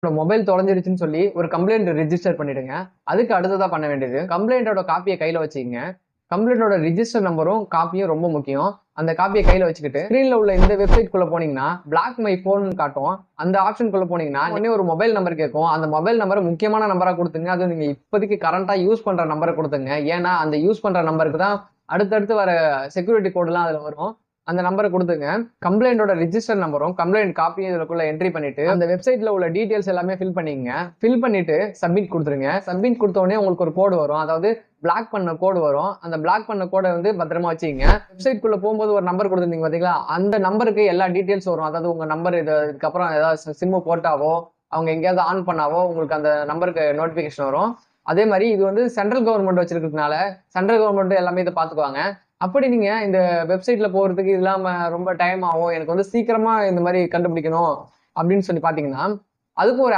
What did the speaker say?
Mobile தொலைஞ்சிருச்சுன்னு சொல்லி ஒரு complaint register பண்ணிடுங்க. அதுக்கு அடுத்ததா பண்ண வேண்டியது, கம்ப்ளைண்டோட காப்பிய கையில வச்சுக்கங்க. கம்ப்ளைண்டோட ரிஜிஸ்டர் நம்பரும், காப்பியும் ரொம்ப முக்கியம். அந்த காப்பிய கையில வச்சுக்கிட்டு, ஸ்க்ரீன்ல உள்ள இந்த வெப்சைட்குள்ள போனீங்கன்னா, பிளாக் மை ஃபோன்னு காட்டும். அந்த ஆப்ஷன்குள்ள போனீங்கன்னா, உடனே ஒரு மொபைல் நம்பர் கேட்கும். அந்த மொபைல் நம்பர முக்கியமான நம்பரா குடுத்துங்க. அதுவும் நீங்க இப்போதைக்கு கரண்ட்டா யூஸ் பண்ற நம்பர குடுத்துங்க. ஏன்னா, அந்த யூஸ் பண்ற நம்பருக்கு தான் அடுத்தடுத்து வர செக்யூரிட்டி கோடுலாம் அதுல வரும். அந்த நம்பர குடுத்துங்க. கம்ப்ளைண்டோட ரிஜிஸ்டர் நம்பரும், கம்ப்ளைண்ட் காப்பியும் இதுக்குள்ள என்ட்ரி பண்ணிட்டு, அந்த வெப்சைட்ல உள்ள டீடைல்ஸ் எல்லாமே ஃபில் பண்ணிக்கங்க. ஃபில் பண்ணிட்டு சப்மிட் குடுத்துருங்க. சப்மிட் குடுத்த உடனே உங்களுக்கு ஒரு கோடு வரும். அதாவது பிளாக் பண்ண கோடு வரும். அந்த பிளாக் பண்ண கோட வந்து பத்திரமா வச்சுக்கங்க. வெப்சைட்குள்ள போகும்போது ஒரு நம்பர் குடுத்திருந்தீங்க பாத்தீங்களா? அந்த நம்பருக்கு எல்லா டீடைல்ஸ் வரும். அதாவது உங்க நம்பர் இதுக்கப்புறம் ஏதாவது சிம் போட்டாவோ, அவங்க எங்கேயாவது ஆன் பண்ணாவோ உங்களுக்கு அந்த நம்பருக்கு நோட்டிபிகேஷன் வரும். அதே மாரி இது வந்து சென்ட்ரல் கவர்ன்மெண்ட் வச்சிருக்கிறதுனால, சென்ட்ரல் கவர்ன்மெண்ட் எல்லாமே இத பாத்துக்குவாங்க. அப்படி நீங்க இந்த வெப்சைட்ல போறதுக்கு இல்லாம ரொம்ப டைம் ஆகும். எனக்கு வந்து சீக்கிரமா இந்த மாரி கண்டுபிடிக்கணும் அப்படின்னு சொல்லி பாத்தீங்கன்னா, அதுக்கு ஒரு